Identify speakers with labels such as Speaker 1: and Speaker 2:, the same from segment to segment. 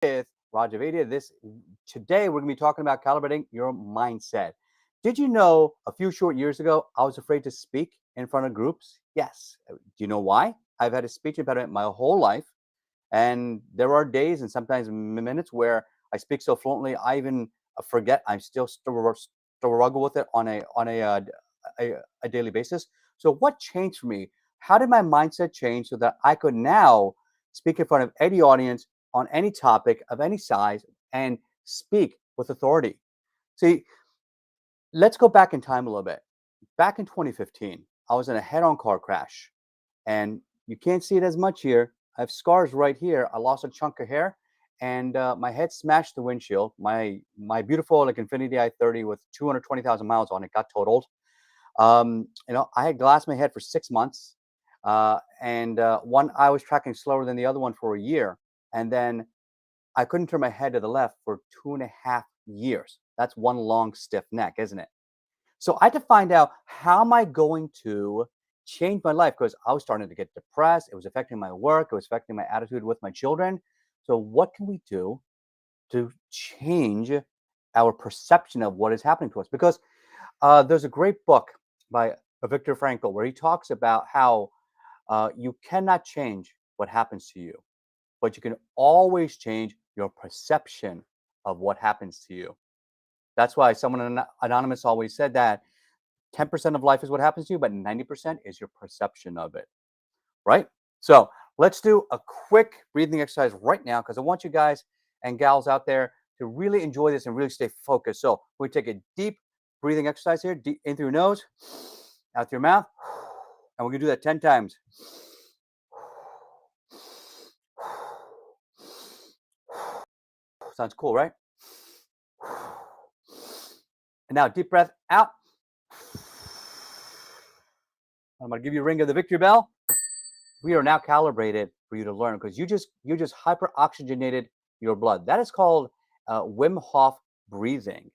Speaker 1: with Raja Vaidya. Today we're going to be talking about calibrating your mindset. Did you know a few short years ago I was afraid to speak in front of groups? Yes. Do you know why? I've had a speech impediment my whole life, and there are days and sometimes minutes where I speak so fluently I even forget I'm still struggle with it on a daily basis. So what changed for me? How did my mindset change so that I could now speak in front of any audience on any topic of any size and speak with authority? See, let's go back in time a little bit. Back in 2015, I was in a head-on car crash, and you can't see it as much here. I have scars right here. I lost a chunk of hair, and my head smashed the windshield. My beautiful like Infiniti i30 with 220,000 miles on it got totaled. I had glass in my head for 6 months, and one eye was tracking slower than the other one for a year, and then I couldn't turn my head to the left for 2.5 years. That's one long stiff neck, isn't it? So I had to find out, how am I going to change my life, because I was starting to get depressed. It was affecting my work. It was affecting my attitude with my children. So what can we do to change our perception of what is happening to us? Because there's a great book by Viktor Frankl where he talks about how you cannot change what happens to you, but you can always change your perception of what happens to you. That's why someone anonymous always said that 10% of life is what happens to you, but 90% is your perception of it, right? So let's do a quick breathing exercise right now, because I want you guys and gals out there to really enjoy this and really stay focused. So we take a deep breathing exercise here, deep in through your nose, out through your mouth, and we're gonna do that 10 times. Sounds cool, right? And now deep breath out. I'm going to give you a ring of the victory bell. We are now calibrated for you to learn, because you just hyper oxygenated your blood. That is called Wim Hof breathing.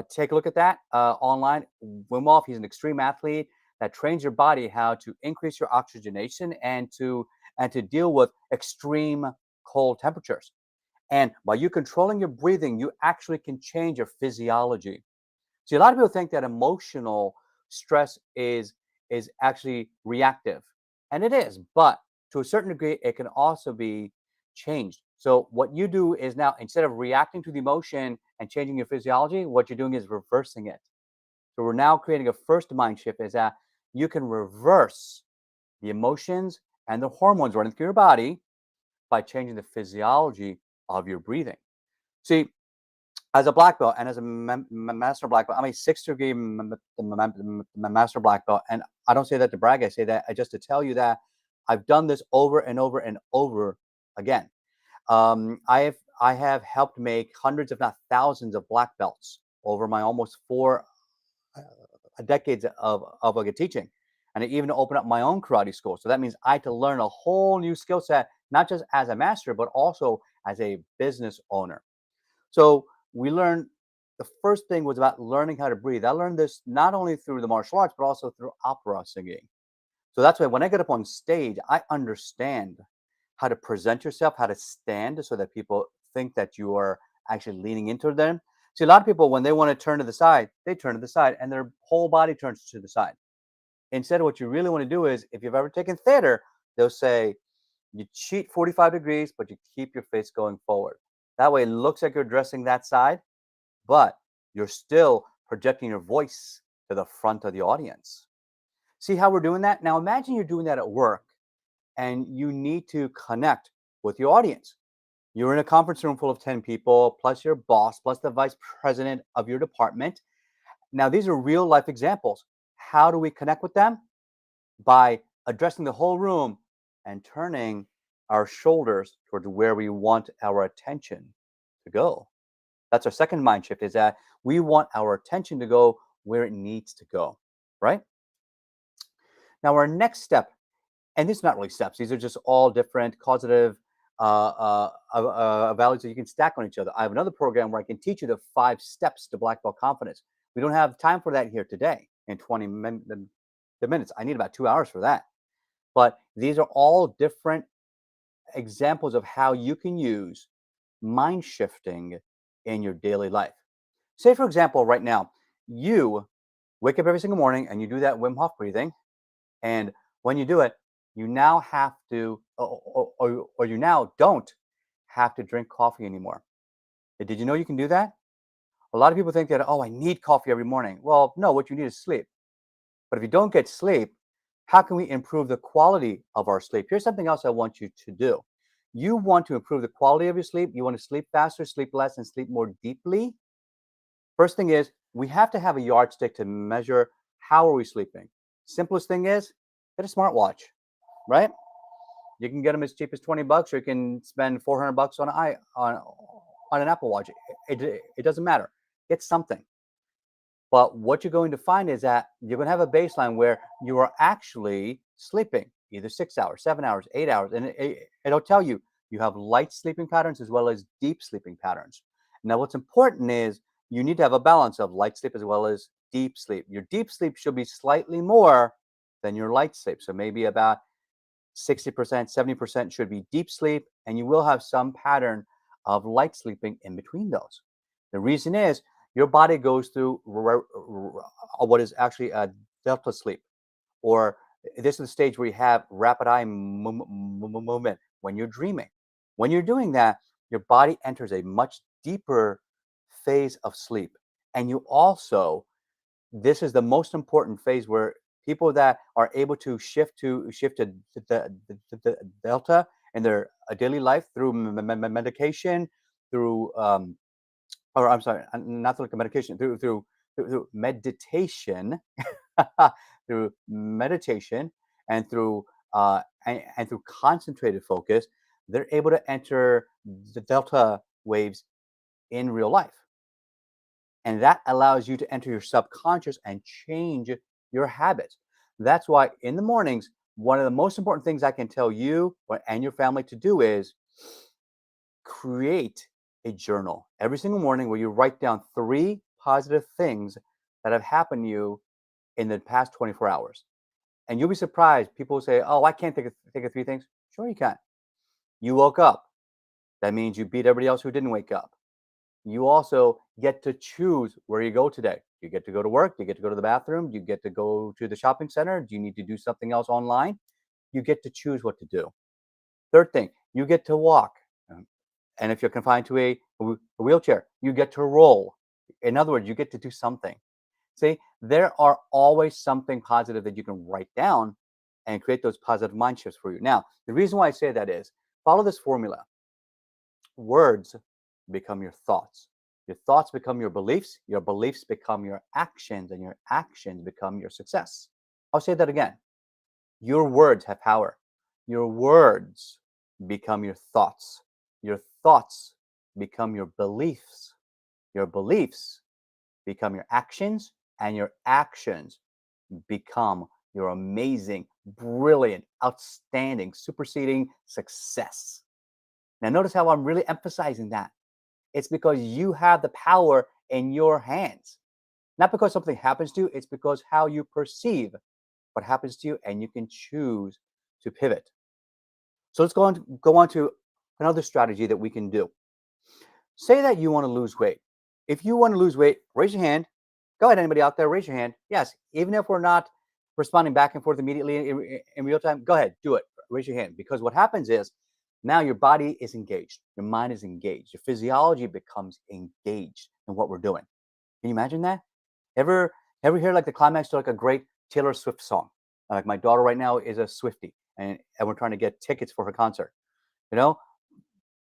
Speaker 1: Take a look at that online. Wim Hof, he's an extreme athlete that trains your body how to increase your oxygenation and to deal with extreme cold temperatures. And by you controlling your breathing, you actually can change your physiology. See, a lot of people think that emotional stress is actually reactive, and it is, but to a certain degree, it can also be changed. So what you do is, now, instead of reacting to the emotion and changing your physiology, what you're doing is reversing it. So we're now creating a first mind shift, is that you can reverse the emotions and the hormones running through your body by changing the physiology of your breathing. See, as a black belt and as a master black belt, I'm a sixth-degree master black belt, and I don't say that to brag. I say that just to tell you that I've done this over and over and over again. I have helped make hundreds, if not thousands, of black belts over my almost four decades of like teaching, and I even opened up my own karate school. So that means I had to learn a whole new skill set, not just as a master, but also as a business owner. So we learned, the first thing was about learning how to breathe. I learned this not only through the martial arts, but also through opera singing. So that's why when I get up on stage, I understand how to present yourself, how to stand so that people think that you are actually leaning into them. See, a lot of people, when they want to turn to the side, they turn to the side and their whole body turns to the side. Instead, what you really want to do is, if you've ever taken theater, they'll say, you cheat 45 degrees, but you keep your face going forward. That way it looks like you're addressing that side, but you're still projecting your voice to the front of the audience. See how we're doing that? Now imagine you're doing that at work and you need to connect with your audience. You're in a conference room full of 10 people, plus your boss, plus the vice president of your department. Now, these are real life examples. How do we connect with them? By addressing the whole room and turning our shoulders towards where we want our attention to go. That's our second mind shift, is that we want our attention to go where it needs to go, right? Now, our next step, and these are not really steps, these are just all different causative values that you can stack on each other. I have another program where I can teach you the 5 steps to black belt confidence. We don't have time for that here today in 20 minutes. I need about 2 hours for that. But these are all different examples of how you can use mind shifting in your daily life. Say, for example, right now, you wake up every single morning and you do that Wim Hof breathing. And when you do it, you now have to, or you now don't have to drink coffee anymore. Did you know you can do that? A lot of people think that, oh, I need coffee every morning. Well, no, what you need is sleep. But if you don't get sleep, how can we improve the quality of our sleep? Here's something else I want you to do. You want to improve the quality of your sleep. You want to sleep faster, sleep less, and sleep more deeply. First thing is, we have to have a yardstick to measure how are we sleeping. Simplest thing is, get a smartwatch, right? You can get them as cheap as 20 bucks, or you can spend 400 bucks on an Apple Watch. It doesn't matter. Get something. But what you're going to find is that you're going to have a baseline where you are actually sleeping either 6 hours, 7 hours, 8 hours. And it'll tell you you have light sleeping patterns as well as deep sleeping patterns. Now, what's important is you need to have a balance of light sleep as well as deep sleep. Your deep sleep should be slightly more than your light sleep. So maybe about 60%, 70% should be deep sleep, and you will have some pattern of light sleeping in between those. The reason is your body goes through what is actually a delta sleep, or this is the stage where you have rapid eye movement when you're dreaming. When you're doing that, your body enters a much deeper phase of sleep. And you also, this is the most important phase where people that are able to shift to the delta in their daily life through medication, through or I'm sorry, not through medication, through meditation, through meditation, and through and through concentrated focus, they're able to enter the delta waves in real life. And that allows you to enter your subconscious and change your habits. That's why in the mornings, one of the most important things I can tell you and your family to do is create a journal every single morning where you write down 3 positive things that have happened to you in the past 24 hours. And you'll be surprised. People say, oh, I can't think of 3 things. Sure, you can. You woke up. That means you beat everybody else who didn't wake up. You also get to choose where you go today. You get to go to work. You get to go to the bathroom. You get to go to the shopping center. Do you need to do something else online? You get to choose what to do. Third thing, you get to walk. And if you're confined to a wheelchair, you get to roll. In other words, you get to do something. See, there are always something positive that you can write down and create those positive mind shifts for you. Now, the reason why I say that is follow this formula. Words become your thoughts. Your thoughts become your beliefs become your actions, and your actions become your success. I'll say that again. Your words have power. Your words become your thoughts. Your thoughts become your beliefs. Your beliefs become your actions, and your actions become your amazing, brilliant, outstanding, superseding success. Now, notice how I'm really emphasizing that. It's because you have the power in your hands. Not because something happens to you, it's because how you perceive what happens to you, and you can choose to pivot. So let's go on to another strategy that we can do. Say that you want to lose weight. If you want to lose weight, raise your hand. Go ahead, anybody out there, raise your hand. Yes, even if we're not responding back and forth immediately in real time, go ahead, do it. Raise your hand. Because what happens is now your body is engaged, your mind is engaged, your physiology becomes engaged in what we're doing. Can you imagine that? Ever hear like the climax to like a great Taylor Swift song? Like my daughter right now is a Swiftie, and we're trying to get tickets for her concert. You know,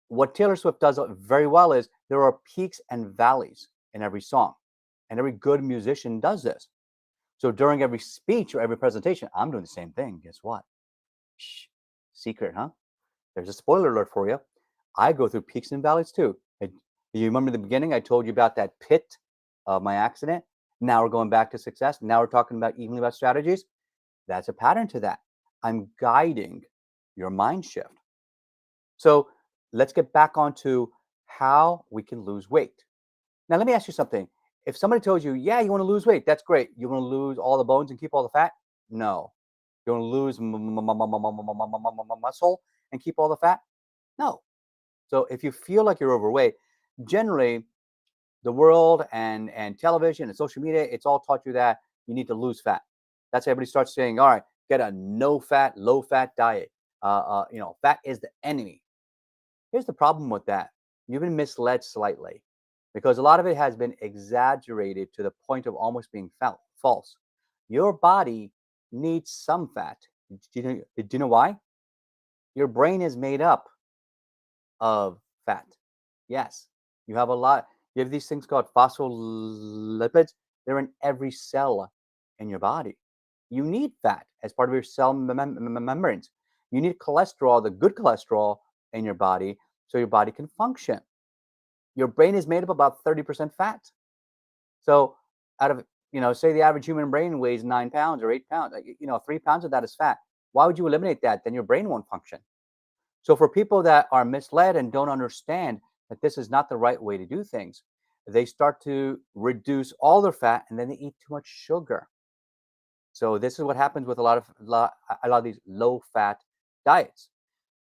Speaker 1: what Taylor Swift does very well is there are peaks and valleys in every song, and every good musician does this. So during every speech or every presentation, I'm doing the same thing. Guess what? Shh, secret, huh? There's a spoiler alert for you. I go through peaks and valleys too. You remember the beginning? I told you about that pit of my accident. Now we're going back to success. Now we're talking about evenly about strategies. That's a pattern to that. I'm guiding your mind shift. So let's get back onto how we can lose weight. Now, let me ask you something. If somebody told you, yeah, you want to lose weight, that's great. You want to lose all the bones and keep all the fat? No. You want to lose muscle and keep all the fat? No. So if you feel like you're overweight, generally the world and television and social media, it's all taught you that you need to lose fat. That's why everybody starts saying, all right, get a no fat, low fat diet. Fat is the enemy. Here's the problem with that. You've been misled slightly because a lot of it has been exaggerated to the point of almost being false. Your body needs some fat. Do you know why? Your brain is made up of fat. Yes, you have a lot. You have these things called phospholipids. They're in every cell in your body. You need fat as part of your cell membranes. You need cholesterol, the good cholesterol in your body, so your body can function. Your brain is made up about 30% fat. So out of, say the average human brain weighs 9 pounds or 8 pounds, 3 pounds of that is fat. Why would you eliminate that? Then your brain won't function. So for people that are misled and don't understand that this is not the right way to do things, they start to reduce all their fat and then they eat too much sugar. So this is what happens with a lot of these low fat diets.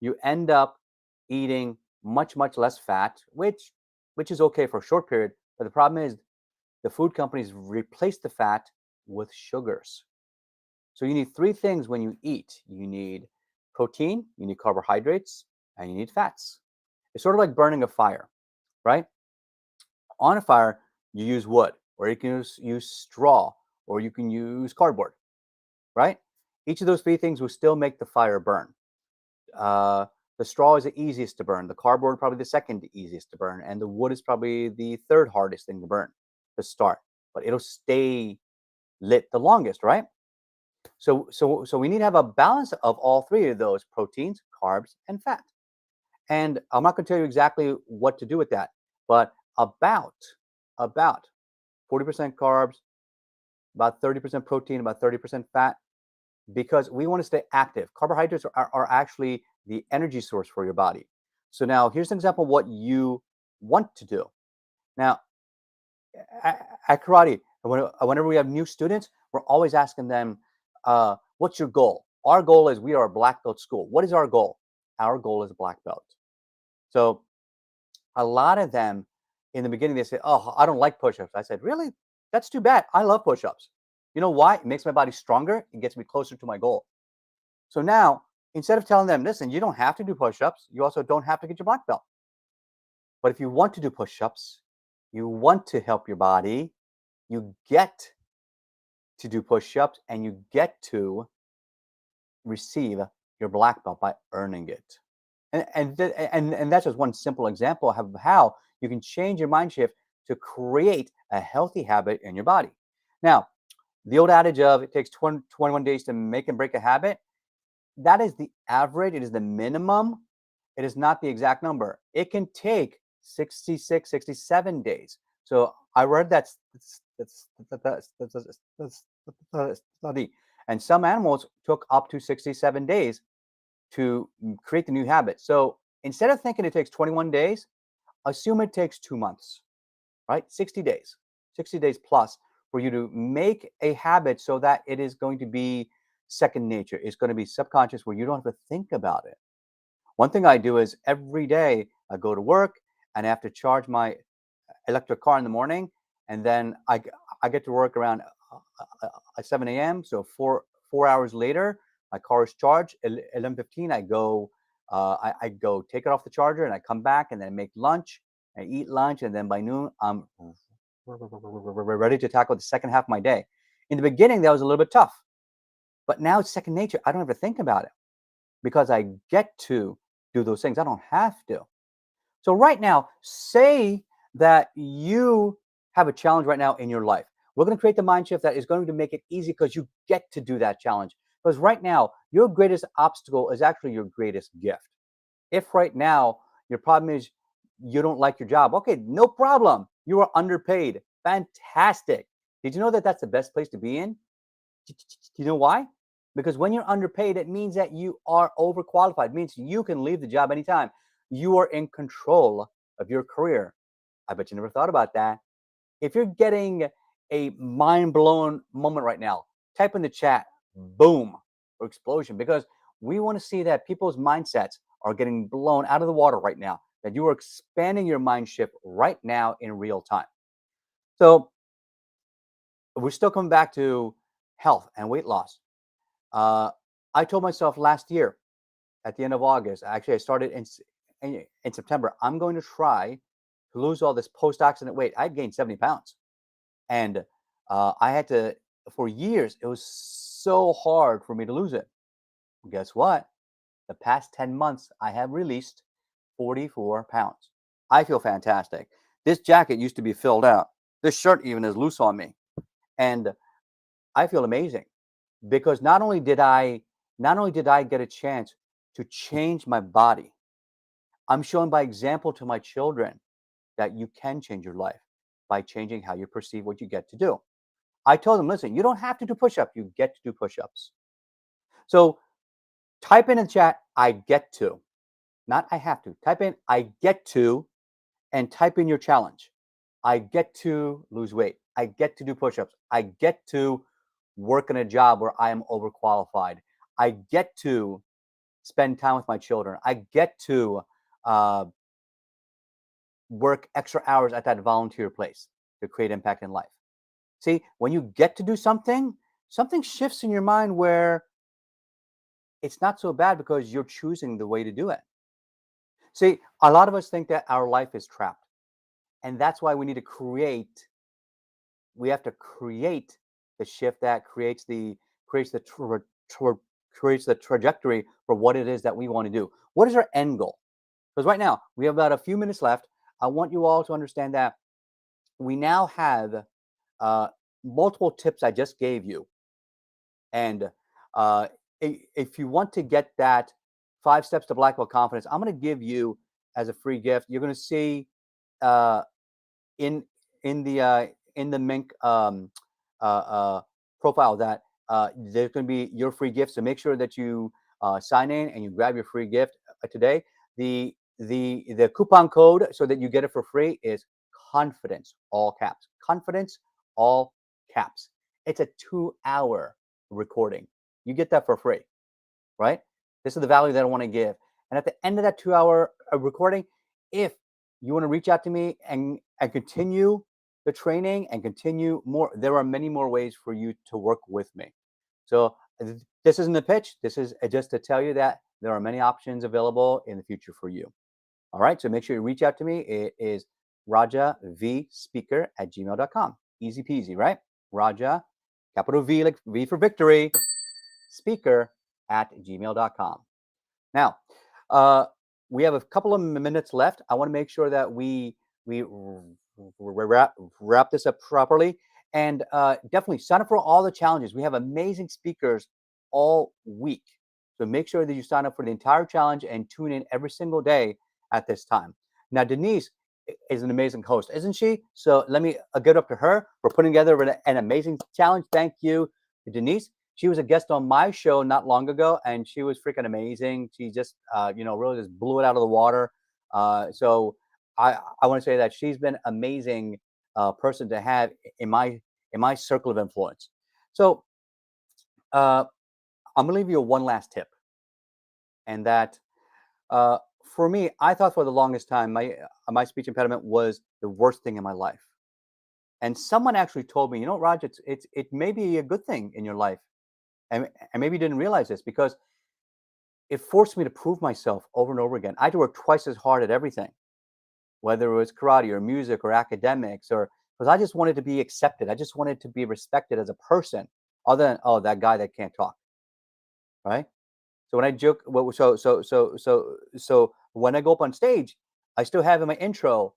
Speaker 1: You end up eating much less fat, which is okay for a short period, but the problem is the food companies replace the fat with sugars. So you need three things when you eat. You need protein, you need carbohydrates, and you need fats. It's sort of like burning a fire, right? On a fire, you use wood, or you can use straw, or you can use cardboard, right? Each of those three things will still make the fire burn. Uh, the straw is the easiest to burn. The cardboard probably the second easiest to burn, and the wood is probably the third hardest thing to burn to start. But it'll stay lit the longest, right? So we need to have a balance of all three of those: proteins, carbs, and fat. And I'm not going to tell you exactly what to do with that, but about 40% carbs, about 30% protein, about 30% fat, because we want to stay active. Carbohydrates are actually the energy source for your body. So now here's an example of what you want to do. Now, at karate, whenever we have new students, we're always asking them, what's your goal? Our goal is we are a black belt school. What is our goal? Our goal is a black belt. So a lot of them in the beginning, they say, oh, I don't like push-ups. I said, really? That's too bad. I love push-ups. You know why? It makes my body stronger. It gets me closer to my goal. So now, instead of telling them, listen, you don't have to do push-ups. You also don't have to get your black belt. But if you want to do push-ups, you want to help your body, you get to do push-ups and you get to receive your black belt by earning it. And that's just one simple example of how you can change your mind shift to create a healthy habit in your body. Now, the old adage of it takes 21 days to make and break a habit, that is the average. It is the minimum. It is not the exact number. It can take 66, 67 days. So I read that's study. And some animals took up to 67 days to create the new habit. So instead of thinking it takes 21 days, assume it takes 2 months, right? 60 days plus for you to make a habit so that it is going to be second nature. It's going to be subconscious where you don't have to think about it. One thing I do is every day I go to work and I have to charge my electric car in the morning, and then I get to work around 7 a.m. So four hours later, my car is charged. 11:15, I go I go take it off the charger, and I come back and then make lunch. I eat lunch, and then by noon I'm ready to tackle the second half of my day. In the beginning, that was a little bit tough, but now it's second nature. I don't have to think about it because I get to do those things. I don't have to. So right now, say that you have a challenge right now in your life. We're going to create the mind shift that is going to make it easy because you get to do that challenge. Because right now, your greatest obstacle is actually your greatest gift. If right now your problem is you don't like your job, okay, no problem. You are underpaid. Fantastic. Did you know that that's the best place to be in? Do you know why? Because when you're underpaid, it means that you are overqualified. It means you can leave the job anytime. You are in control of your career. I bet you never thought about that. If you're getting a mind-blown moment right now, type in the chat, boom, or explosion, because we want to see that people's mindsets are getting blown out of the water right now. that you are expanding your mind shift right now in real time. So we're still coming back to health and weight loss. Uh, I told myself last year at the end of August, actually, I started in September, I'm going to try to lose all this post accident weight. I gained 70 pounds. And I had to, for years, it was so hard for me to lose it. Guess what? The past 10 months, I have released 44 pounds. I feel fantastic. This jacket used to be filled out. This shirt even is loose on me. And I feel amazing because not only did I get a chance to change my body, I'm showing by example to my children that you can change your life by changing how you perceive what you get to do. I told them, listen, you don't have to do push-ups, you get to do push-ups. So type in the chat, I get to, not I have to. Type in I get to and type in your challenge. I get to lose weight. I get to do push-ups. I get to work in a job where I am overqualified. I get to spend time with my children. I get to uh, work extra hours at that volunteer place to create impact in life. See, when you get to do something, something shifts in your mind where it's not so bad because you're choosing the way to do it. See, a lot of us think that our life is trapped. And that's why we have to create the shift that creates the trajectory for what it is that we want to do. What is our end goal? Because right now we have about a few minutes left. I want you all to understand that we now have uh, multiple tips I just gave you. And uh, if you want to get that 5 steps to black belt confidence, I'm going to give you as a free gift. You're going to see uh, in in the Mink uh, uh, profile that there's going to be your free gift. So make sure that you sign in and you grab your free gift today. The coupon code so that you get it for free is confidence, all caps. Confidence, all caps. It's a 2-hour recording. You get that for free, right? This is the value that I want to give. And at the end of that 2-hour recording, if you want to reach out to me and continue the training and continue more, there are many more ways for you to work with me. So this isn't a pitch. This is just to tell you that there are many options available in the future for you. All right. So make sure you reach out to me. It is rajavspeaker@gmail.com. Easy peasy, right? Raja, capital V, like V for victory, speaker@gmail.com. Now, we have a couple of minutes left. I want to make sure that we wrap this up properly. And definitely sign up for all the challenges. We have amazing speakers all week. So make sure that you sign up for the entire challenge and tune in every single day at this time. Now, Denise is an amazing host, isn't she? So let me get up to her for putting together an amazing challenge. Thank you to Denise. She was a guest on my show not long ago, and she was freaking amazing. She just, really just blew it out of the water. So I want to say that she's been amazing person to have in my circle of influence. So I'm gonna leave you one last tip, and that for me, I thought for the longest time my speech impediment was the worst thing in my life. And someone actually told me, Raj, it may be a good thing in your life, and maybe you didn't realize this because it forced me to prove myself over and over again. I had to work twice as hard at everything, whether it was karate or music or academics, or because I just wanted to be accepted. I just wanted to be respected as a person, other than that guy that can't talk, right? So when I joke, so when I go up on stage, I still have in my intro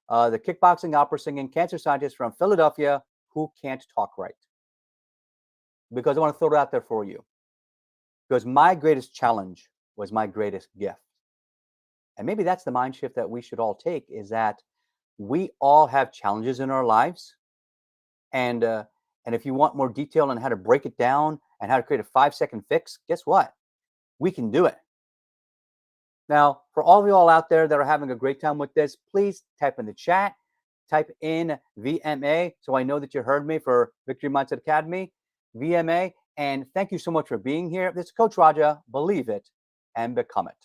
Speaker 1: the kickboxing, opera singing, cancer scientist from Philadelphia who can't talk right, because I want to throw it out there for you. Because my greatest challenge was my greatest gift. And maybe that's the mind shift that we should all take, is that we all have challenges in our lives. And if you want more detail on how to break it down and how to create a 5-second fix, guess what? We can do it. Now, for all of you all out there that are having a great time with this, please type in the chat, type in VMA so I know that you heard me for Victory Mindset Academy, VMA. And thank you so much for being here. This is Coach Raja. Believe it and become it.